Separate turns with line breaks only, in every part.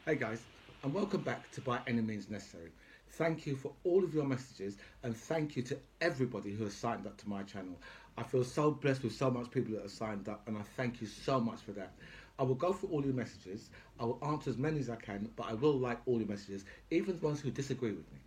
Hey guys, and welcome back to By Any Means Necessary. Thank you for all of your messages, and thank you to everybody who has signed up to my channel. I feel so blessed with so much people that have signed up, and I thank you so much for that. I will go through all your messages. I will answer as many as I can, but I will like all your messages, even the ones who disagree with me.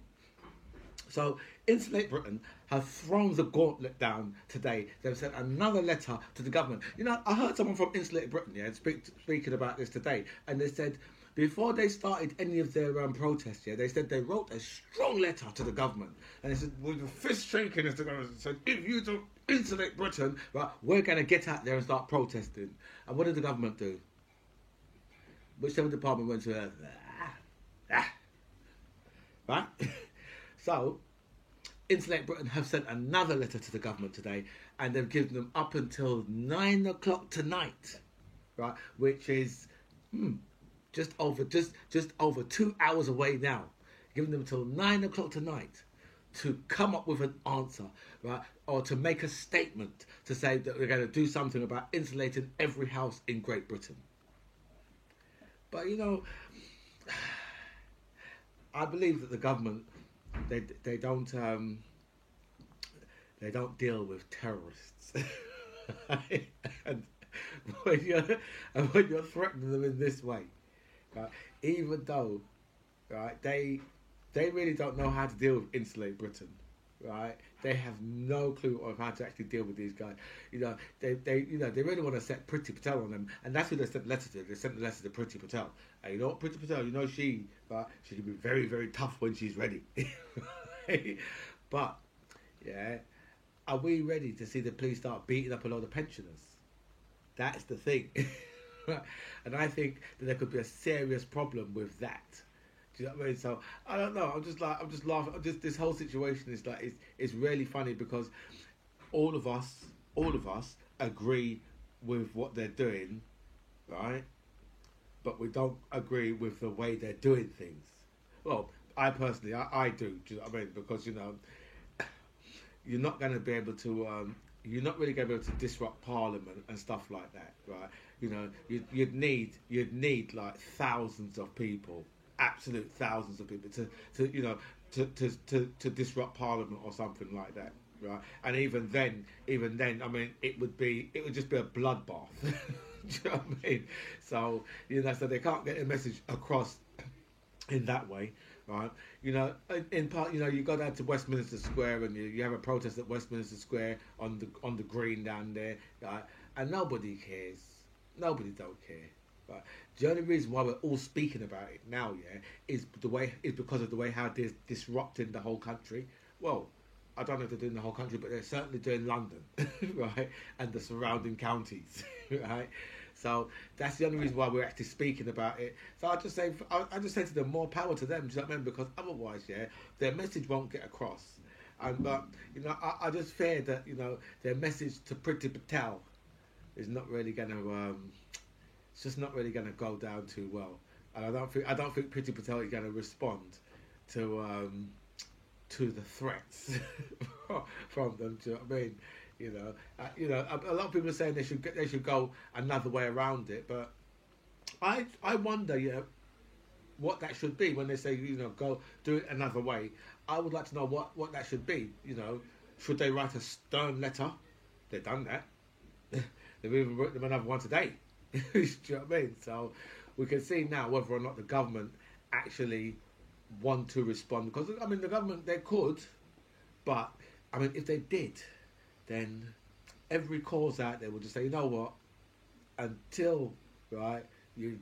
So, Insulate Britain have thrown the gauntlet down today. They've sent another letter to the government. You know, I heard someone from Insulate Britain, speaking about this today, and they said before they started any of their protests, they said they wrote a strong letter to the government, and they said with a fist shaking as the government said, if you don't insulate Britain, right, we're going to get out there and start protesting. And what did the government do? Whichever department went to right? So, Insulate Britain have sent another letter to the government today, and they've given them up until 9 o'clock tonight, right? Which is just over 2 hours away now. Giving them till 9 o'clock tonight to come up with an answer, right? Or to make a statement to say that we're going to do something about insulating every house in Great Britain. But you know, I believe that the government they don't deal with terrorists. and when you're threatening them in this way, right? Even though, right, they really don't know how to deal with Insulate Britain, right? They have no clue of how to actually deal with these guys. They really want to set Priti Patel on them, and that's who they sent the letter to. They sent the letter to Priti Patel. And you know what, Priti Patel, she can be very, very tough when she's ready. But yeah, are we ready to see the police start beating up a lot of pensioners? That's the thing. And I think that there could be a serious problem with that. Do you know what I mean? So I don't know. I'm just laughing. This whole situation is it's really funny because all of us agree with what they're doing, right? But we don't agree with the way they're doing things. Well, I personally, I do. Do you know what I mean? Because you're not going to be able to. You're not really going to be able to disrupt Parliament and stuff like that, right? You'd need like thousands of people, absolute thousands of people to disrupt Parliament or something like that, right? And even then, I mean, it would just be a bloodbath. Do you know what I mean? So so they can't get a message across in that way, right? In part, you go down to Westminster Square and you have a protest at Westminster Square on the green down there, right? And nobody cares. Nobody don't care. Right? The only reason why we're all speaking about it now, is because of the way how they're disrupting the whole country. Well, I don't know if they're doing the whole country, but they're certainly doing London, right, and the surrounding counties, right. So that's the only reason why we're actually speaking about it. So I just say to them, more power to them. Do you know what I mean? Because otherwise, their message won't get across. But I just fear that their message to Priti Patel is not really going to. It's just not really going to go down too well. And I don't think Priti Patel is going to respond to the threats from them. Do you know what I mean? A lot of people are saying they should go another way around it, but I wonder, what that should be when they say, go do it another way. I would like to know what that should be. Should they write a stern letter? They've done that. They've even written them another one today. Do you know what I mean? So we can see now whether or not the government actually want to respond. Because I mean, the government, they could, but I mean, if they did, then every cause out there will just say, you know what, until you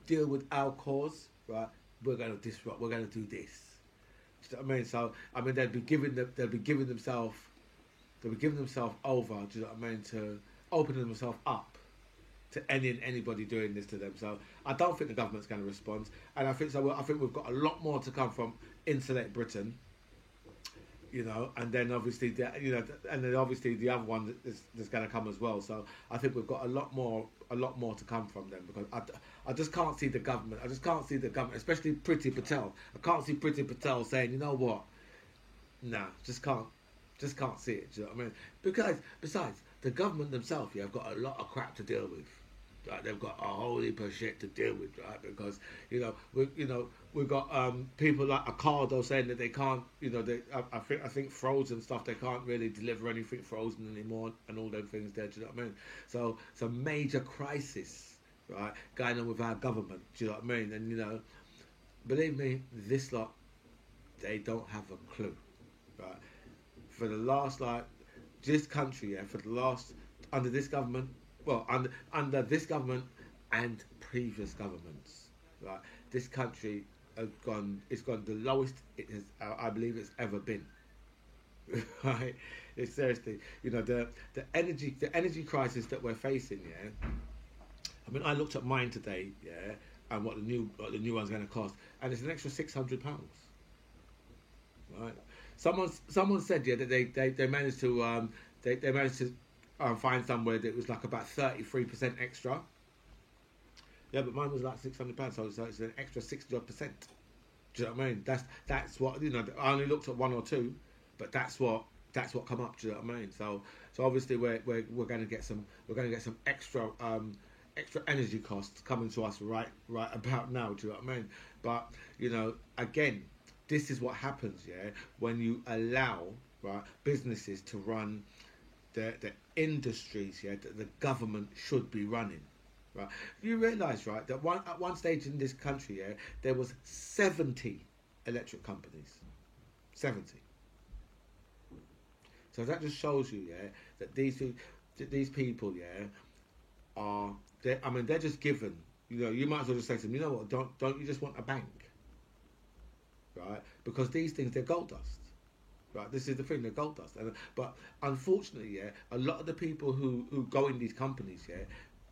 deal with our cause, right, we're going to disrupt, we're going to do this. Do you know what I mean? So I mean, they'll be giving themselves over. Do you know what I mean? To opening themselves up to anybody doing this to them. So I don't think the government's going to respond, and I think we've got a lot more to come from Insulate Britain. And then obviously the other one that's going to come as well. So I think we've got a lot more to come from them, because I just can't see the government. I just can't see the government, especially Priti Patel. I can't see Priti Patel saying, you know what, nah, just can't see it. Do you know what I mean? Because besides, the government themselves, have got a lot of crap to deal with. Right? They've got a whole heap of shit to deal with, right? Because we've got people like Ocado saying that they can't, I think frozen stuff, they can't really deliver anything frozen anymore and all those things there. Do you know what I mean? So it's a major crisis, right, going on with our government. Do you know what I mean? And believe me, this lot, they don't have a clue, right? For the last this country, for the last under this government, well, under this government and previous governments, right? This country it's gone the lowest it has, I believe, it's ever been. Right? It's seriously, the energy crisis that we're facing. Yeah, I mean, I looked at mine today. Yeah, and what the new one's going to cost, and it's an extra £600. Right? Someone said that they managed to find somewhere that was like about 33% extra. Yeah, but mine was like £600, so it's an extra 60%. Do you know what I mean? That's what I only looked at one or two, but that's what come up. Do you know what I mean? So obviously we're going to get some extra energy costs coming to us right about now. Do you know what I mean? But again, this is what happens, yeah, when you allow, right, businesses to run the industries, yeah, that the government should be running, right? You realise, right, that at one stage in this country, yeah, there was 70 electric companies, 70. So that just shows you, yeah, that these people, yeah, they're just given. You might as well just say to them, you know what? Don't you just want a bank? Right, because these things, they're gold dust. Right, this is the thing, they're gold dust. But unfortunately, yeah, a lot of the people who go in these companies, yeah,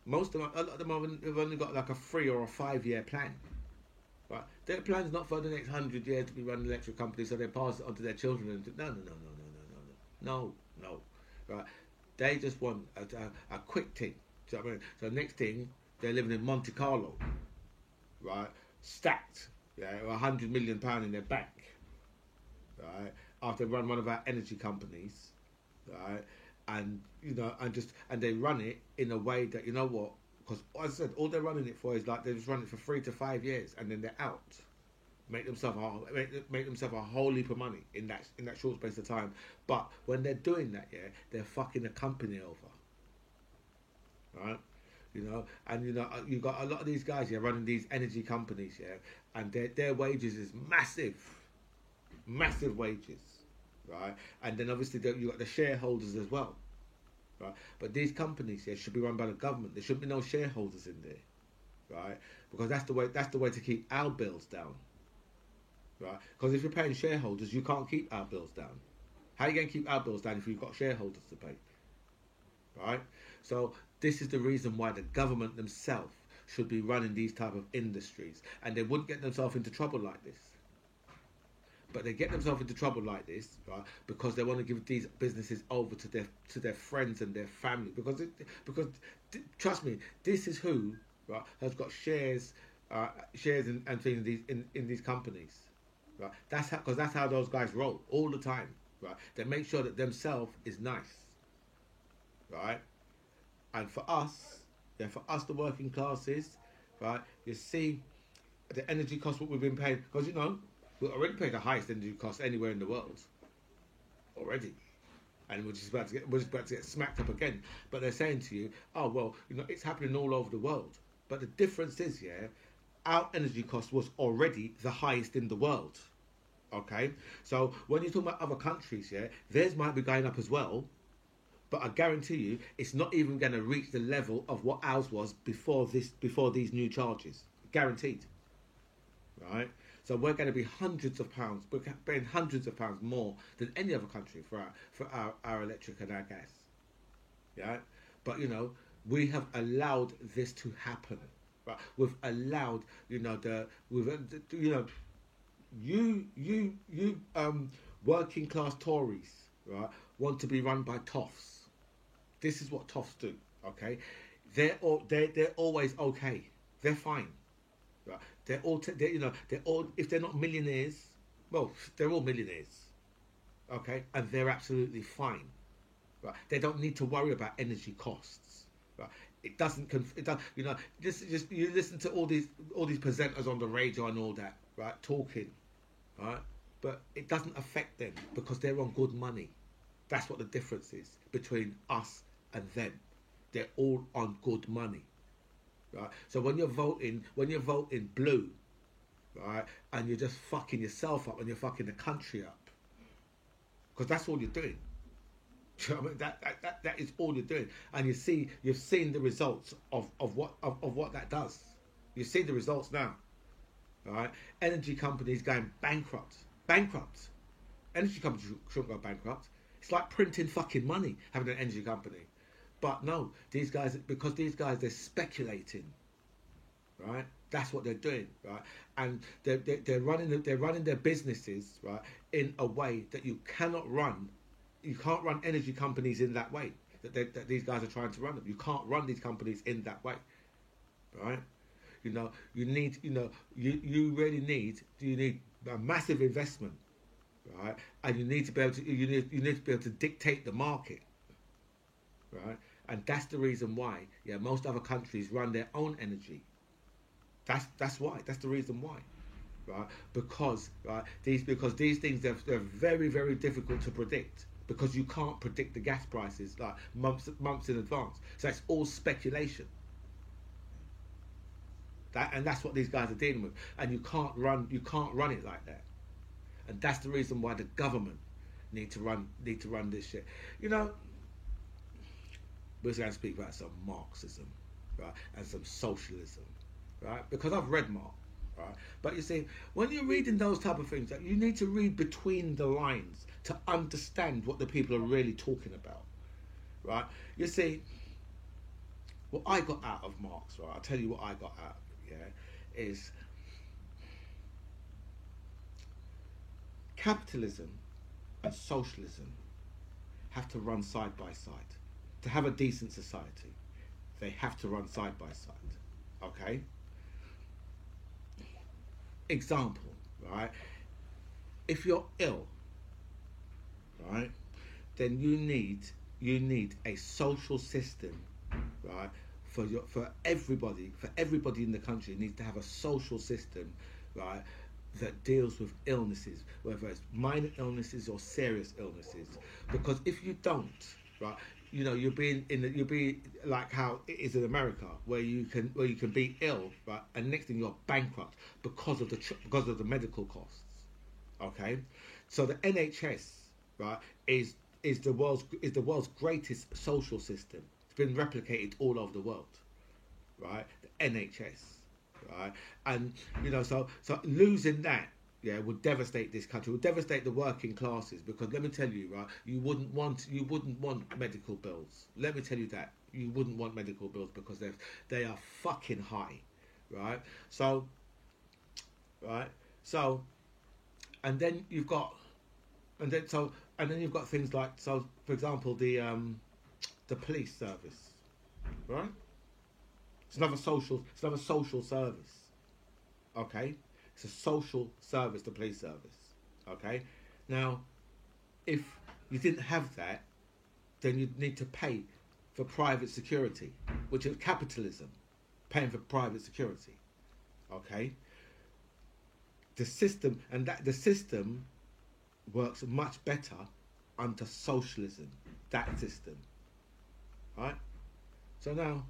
a lot of them have only got like a 3 or a 5 year plan. Right, their plan's not for the next 100 years to be running electric companies, so they pass it on to their children. And no. Right, they just want a quick thing. Do you know what I mean? So next thing, they're living in Monte Carlo, right, stacked. Yeah, £100 million in their bank, right? After they run one of our energy companies, right? And and they run it in a way that, you know what? Because as I said, all they're running it for is like they just run it for 3 to 5 years, and then they're out. Make themselves a whole heap of money in that short space of time. But when they're doing that, yeah, they're fucking a company over, right? And you got a lot of these guys, yeah, running these energy companies, yeah, and their wages is massive wages, right? And then obviously you got the shareholders as well, right? But these companies, yeah, should be run by the government. There shouldn't be no shareholders in there, right? Because that's the way to keep our bills down, right? Because if you're paying shareholders, you can't keep our bills down. How are you going to keep our bills down if you've got shareholders to pay, right? So this is the reason why the government themselves should be running these type of industries, and they wouldn't get themselves into trouble like this. But they get themselves into trouble like this, right? Because they want to give these businesses over to their friends and their family. Because trust me, this is who, right, has got shares and things in these companies, right? That's how those guys roll all the time, right? They make sure that themselves is nice, right? And for us, the working classes, right, you see the energy costs what we've been paying, because we're already paying the highest energy costs anywhere in the world already, and we're just about to get smacked up again. But they're saying to you, oh well, it's happening all over the world. But the difference is, yeah, our energy cost was already the highest in the world. Okay, so when you talk about other countries, yeah, theirs might be going up as well. But I guarantee you, it's not even going to reach the level of what ours was before these new charges. Guaranteed. Right? So we're going to be hundreds of pounds. We're paying hundreds of pounds more than any other country for our electric and our gas. Yeah? But, we have allowed this to happen. Right? We've allowed, working class Tories, right, want to be run by toffs. This is what toffs do, okay? They're always okay. They're fine, right? They're all if they're not millionaires, well, they're all millionaires, okay? And they're absolutely fine, right? They don't need to worry about energy costs, right? It doesn't. It does. You know, just you listen to all these presenters on the radio and all that, right? Talking, right? But it doesn't affect them because they're on good money. That's what the difference is between us and them. They're all on good money, right? So when you're voting blue, right, and you're just fucking yourself up and you're fucking the country up, because that's all you're doing. Do you know what I mean? That is all you're doing, and you've seen the results of what that does. You see the results now, right? Energy companies going bankrupt. Energy companies shouldn't go bankrupt. It's like printing fucking money, having an energy company. But no, these guys, because these guys, they're speculating, right? That's what they're doing, right? And they're running their businesses, right, in a way that you cannot run. You can't run energy companies in that way that these guys are trying to run them. You can't run these companies in that way, right? You know, you really need a massive investment, right? And you need to be able to dictate the market, right? And that's the reason why, most other countries run their own energy. That's why. That's the reason why, right? Because these things they're very, very difficult to predict. Because you can't predict the gas prices like months in advance. So it's all speculation. That's what these guys are dealing with. And you can't run it like that. And that's the reason why the government need to run this shit. You know, we're going to speak about some Marxism, right, and some socialism, right? Because I've read Marx, right? But you see, when you're reading those type of things, you need to read between the lines to understand what the people are really talking about, right? You see, what I got out of Marx, right? I'll tell you what I got out of it, is capitalism and socialism have to run side by side. To have a decent society, they have to run side by side, okay? Example, right? If you're ill, right, then you need a social system, right, for everybody in the country needs to have a social system, right, that deals with illnesses, whether it's minor illnesses or serious illnesses. Because if you don't, right, you know, you'll be like how it is in America, where you can be ill, right, and next thing you're bankrupt because of the medical costs. Okay, so the NHS, right, is the world's greatest social system. It's been replicated all over the world, right? The NHS, right, and you know, so losing that, would devastate this country, would devastate the working classes. Because let me tell you, right, you wouldn't want medical bills. Let me tell you that you wouldn't want medical bills because they are fucking high, right? So, and then you've got things like, so for example, the police service, right? It's another social service, okay? It's a social service, the police service, okay? Now, if you didn't have that, then you'd need to pay for private security, which is capitalism, paying for private security, okay? The system works much better under socialism, that system, right? So now,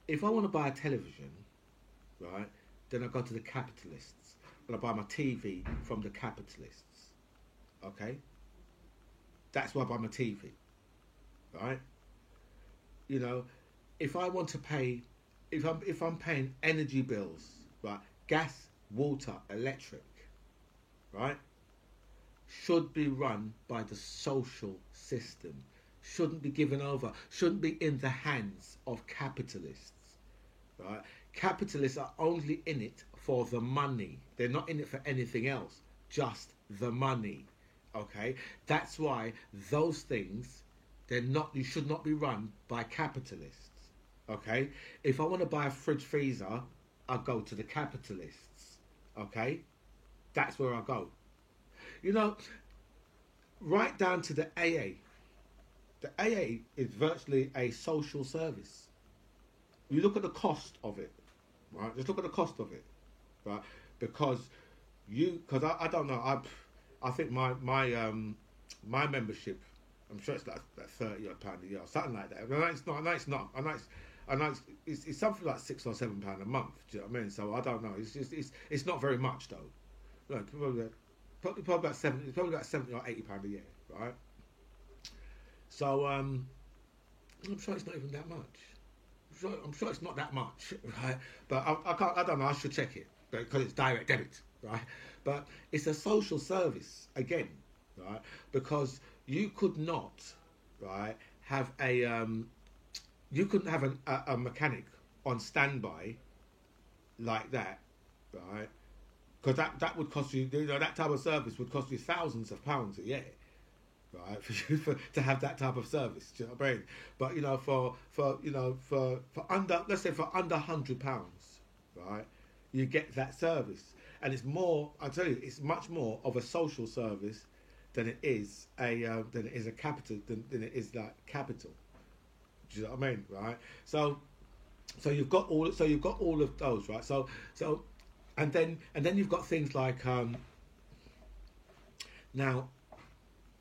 if I want to buy a television, right, then I go to the capitalists and I buy my TV from the capitalists, okay? That's why I buy my TV, right? You know, if I want to pay, if I'm paying energy bills, right, gas, water, electric, right, should be run by the social system, shouldn't be given over, shouldn't be in the hands of capitalists, right? Capitalists are only in it for the money. They're not in it for anything else, just the money, okay? That's why those things, you should not be run by capitalists, okay? If I want to buy a fridge freezer, I'll go to the capitalists, okay? That's where I go. You know, right down to the AA. The AA is virtually a social service, you look at the cost of it, right? Just look at the cost of it, right? Because I don't know, I think my membership, I'm sure it's like £30 a year or something like that. I know it's not. I know it's not. I know it's something like £6 or £7 a month. Do you know what I mean? So I don't know. It's not very much though. Like, probably about 70. Probably about £70 or £80 a year, right? So I'm sure it's not even that much. I'm sure it's not that much, right? But I can't. I don't know. I should check it because it's direct debit, right? But it's a social service again, right? Because you could not, right, have you couldn't have a mechanic on standby like that, right? Because that would cost you, that type of service would cost you thousands of pounds a year, right? To have that type of service, do you know what I mean? But for under, let's say for under £100, right, you get that service, and it's more. I tell you, it's much more of a social service than it is a capital than it is like capital. Do you know what I mean, right? So you've got all of those, right? So and then you've got things like now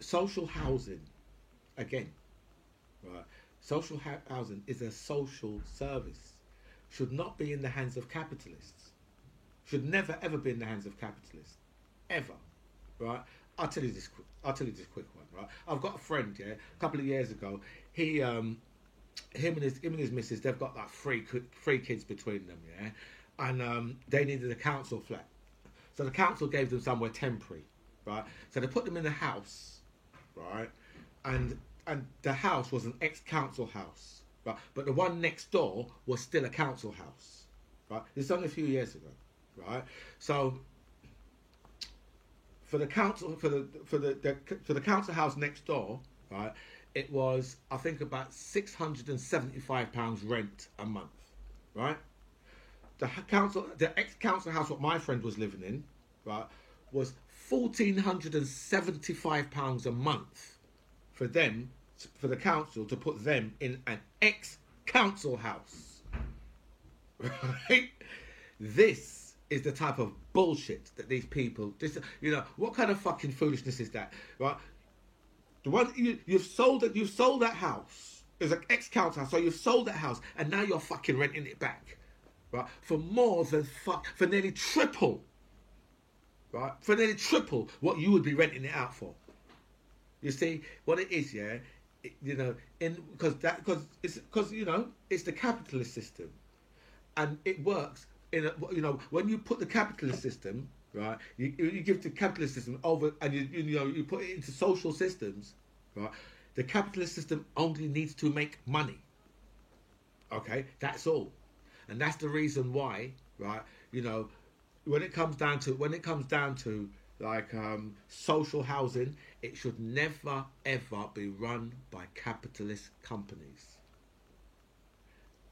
social housing again, right? Social housing is a social service, should not be in the hands of capitalists, should never ever be in the hands of capitalists, ever, right? I'll tell you this quick one, right? I've got a friend, yeah, a couple of years ago, him and his missus, they've got like three kids between them, yeah, and they needed a council flat, so the council gave them somewhere temporary, right? So they put them in a house, right, and the house was an ex-council house, right, but the one next door was still a council house, right? This is only a few years ago, right? So for the council for the council house next door, right, it was, I think, about £675 rent a month, right? The ex-council house what my friend was living in, right, was £1,475 a month for the council to put them in an ex-council house, right? This is the type of bullshit that these people. What kind of fucking foolishness is that, right? The one you've sold that house is an ex-council house, so you've sold that house, and now you're fucking renting it back, right? For nearly triple, right? For nearly triple what you would be renting it out for. You see what it is, yeah? Because it's the capitalist system, and it works when you put the capitalist system, right, you give the capitalist system over, and you put it into social systems, right? The capitalist system only needs to make money. Okay, that's all, and that's the reason why, right? When it comes down to like social housing, it should never ever be run by capitalist companies.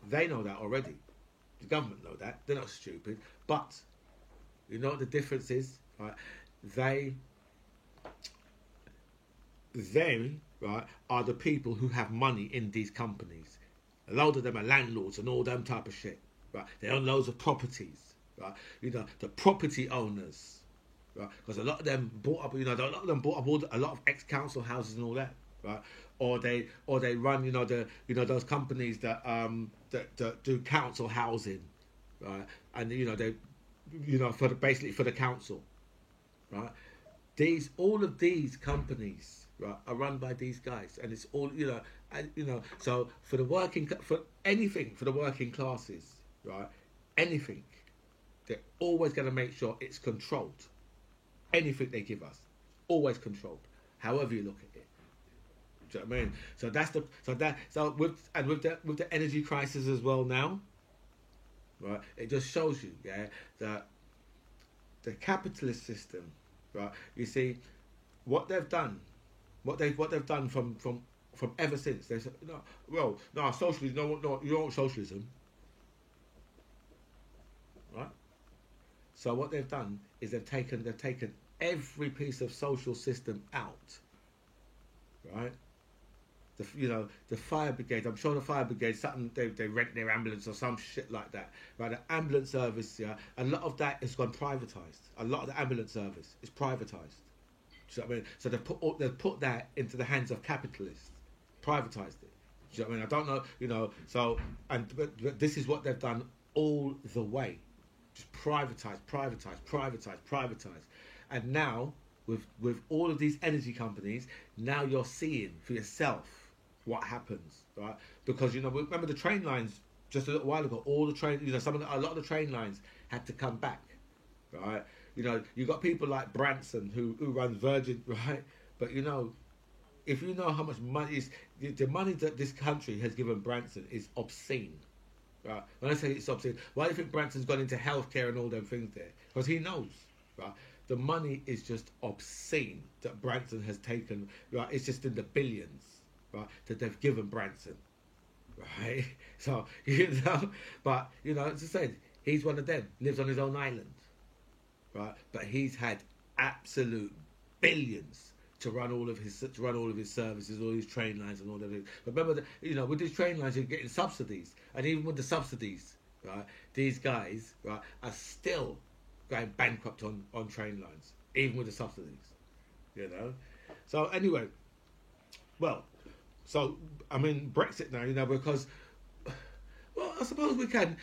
They know that already. The government know that. They're not stupid, but you know what the difference is, right? They right, are the people who have money in these companies. A load of them are landlords and all them type of shit, right? They own loads of properties, right? The property owners, right? Because a lot of them bought up, a lot of ex-council houses and all that, right? Or they run, those companies that do council housing, right? And they, basically for the council, right? All of these companies, right, are run by these guys, and it's all, so for the working classes, right, anything, they're always going to make sure it's controlled. Anything they give us, always controlled, however you look at it. Do you know what I mean? So with the energy crisis as well now, right? It just shows you, yeah, that the capitalist system, right? You see, what they've done from ever since. They said, socialism. No, you don't want socialism, right? So what they've done is they've taken every piece of social system out, right? the fire brigade. I'm sure the fire brigade, something they rent their ambulance or some shit like that. Right, the ambulance service, yeah, a lot of that has gone privatised. A lot of the ambulance service is privatised. Do you know what I mean? So they've put that into the hands of capitalists, privatised it. Do you know what I mean? I don't know, So but this is what they've done all the way, just privatise, and now with all of these energy companies, now you're seeing for yourself what happens, right? Because remember the train lines just a little while ago. All the train, a lot of the train lines had to come back, right? You got people like Branson who runs Virgin, right? But if you know how much money is the money that this country has given Branson is obscene, right? When I say it's obscene, why do you think Branson's gone into healthcare and all them things there? Because he knows, right? The money is just obscene that Branson has taken, right? It's just in the billions, right? That they've given Branson, right? So but as I said, he's one of them. Lives on his own island, right? But he's had absolute billions to run all of his services, all his train lines and all that. But remember that with these train lines, you're getting subsidies, and even with the subsidies, right, these guys, right, are still going bankrupt on train lines, even with the subsidies. So anyway, I mean Brexit now, because I suppose we can,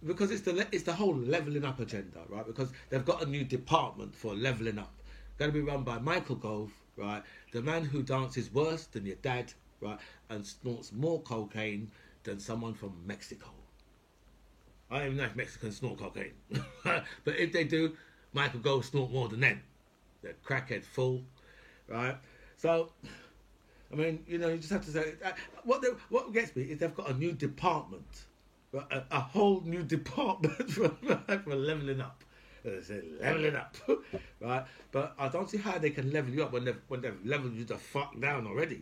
because it's the whole levelling up agenda, right? Because they've got a new department for levelling up, going to be run by Michael Gove, right? The man who dances worse than your dad, right, and snorts more cocaine than someone from Mexico. I don't even know if Mexicans snort cocaine. But if they do, Michael Gove snort more than them. They're crackhead full, right? So, I mean, you just have to say... what gets me is they've got a new department. Right? A whole new department for levelling up. They say levelling up, right? But I don't see how they can level you up when they've leveled you the fuck down already,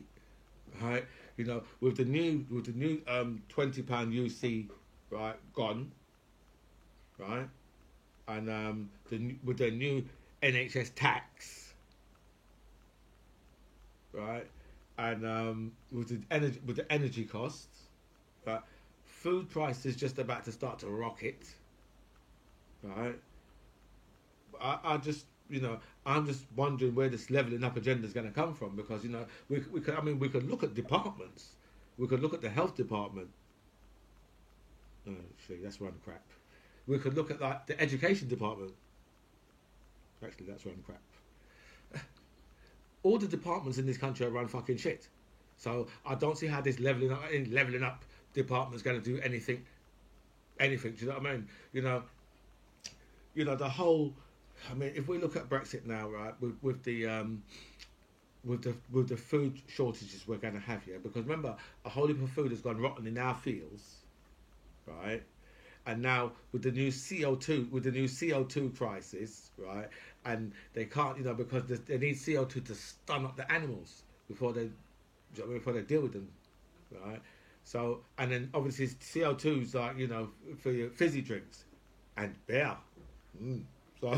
right? With the new £20 UC, right, gone, right, and with the new NHS tax, right, and with the energy costs, right, food prices just about to start to rocket, right. I'm just wondering where this levelling up agenda is going to come from, because we could look at departments, we could look at the health department. Actually, that's run crap. We could look at the education department. Actually, that's run crap. All the departments in this country are run fucking shit. So I don't see how this levelling up department is going to do anything. Do you know what I mean? The whole. I mean, if we look at Brexit now, right, with the food shortages we're going to have here, because remember, a whole heap of food has gone rotten in our fields, right? And now with the new CO2 crisis, right? And they can't, because they need CO2 to stun up the animals before they deal with them, right? So, and then obviously CO2's like, for your fizzy drinks and beer. So,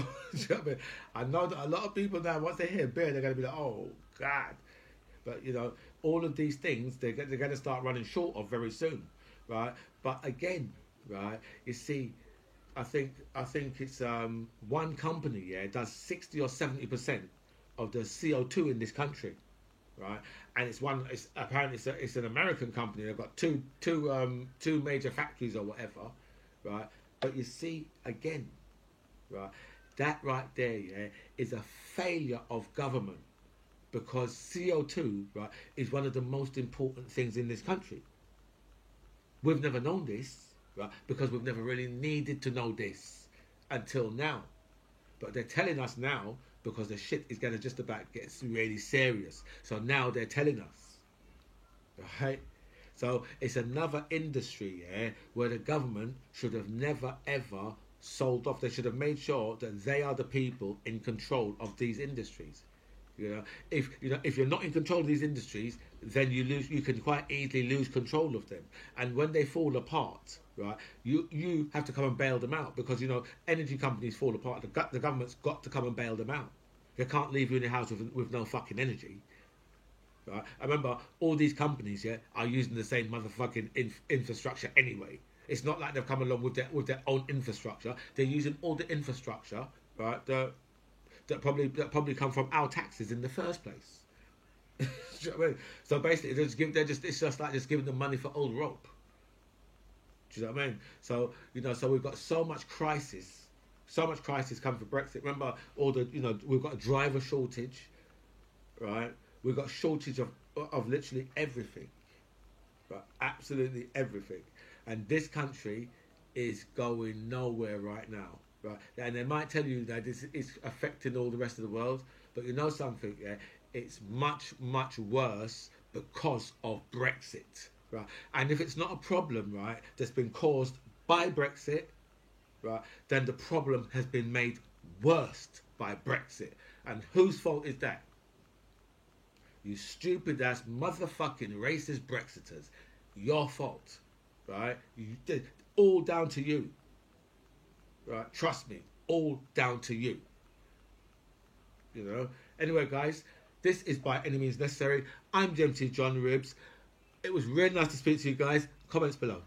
I know that a lot of people now, once they hear beer, they're going to be like, oh, God. But, all of these things, they're going to start running short of very soon, right? But again, right, you see, I think it's one company, does 60 or 70% of the CO2 in this country, right? And it's apparently it's an American company. They've got two major factories or whatever, right? But you see, again, right, that right there, is a failure of government, because CO2, right, is one of the most important things in this country. We've never known this, right, because we've never really needed to know this until now. But they're telling us now, because the shit is going to just about get really serious. So now they're telling us, right? So it's another industry, where the government should have never ever sold off. They should have made sure that they are the people in control of these industries. If you're not in control of these industries, then you can quite easily lose control of them. And when they fall apart, right, you have to come and bail them out, because energy companies fall apart. The government's got to come and bail them out. They can't leave you in your house with no fucking energy. Right? I remember all these companies, yeah, are using the same motherfucking infrastructure anyway. It's not like they've come along with their own infrastructure. They're using all the infrastructure, right? That probably come from our taxes in the first place. Do you know what I mean? So basically, it's just like just giving them money for old rope. Do you know what I mean? So so we've got so much crisis coming for Brexit. Remember all the we've got a driver shortage, right? We've got shortage of literally everything, right? Absolutely everything, and this country is going nowhere right now, right? And they might tell you that this is affecting all the rest of the world, but you know something, yeah? It's much worse because of Brexit, right? And if it's not a problem, right, that's been caused by Brexit, right, then the problem has been made worse by Brexit. And whose fault is that? You stupid ass motherfucking racist Brexiters. Your fault, right? You did all down to you, right? Trust me, all down to you. Anyway, guys, this is By Any Means Necessary. I'm GMT John Ribs. It was really nice to speak to you guys. Comments below.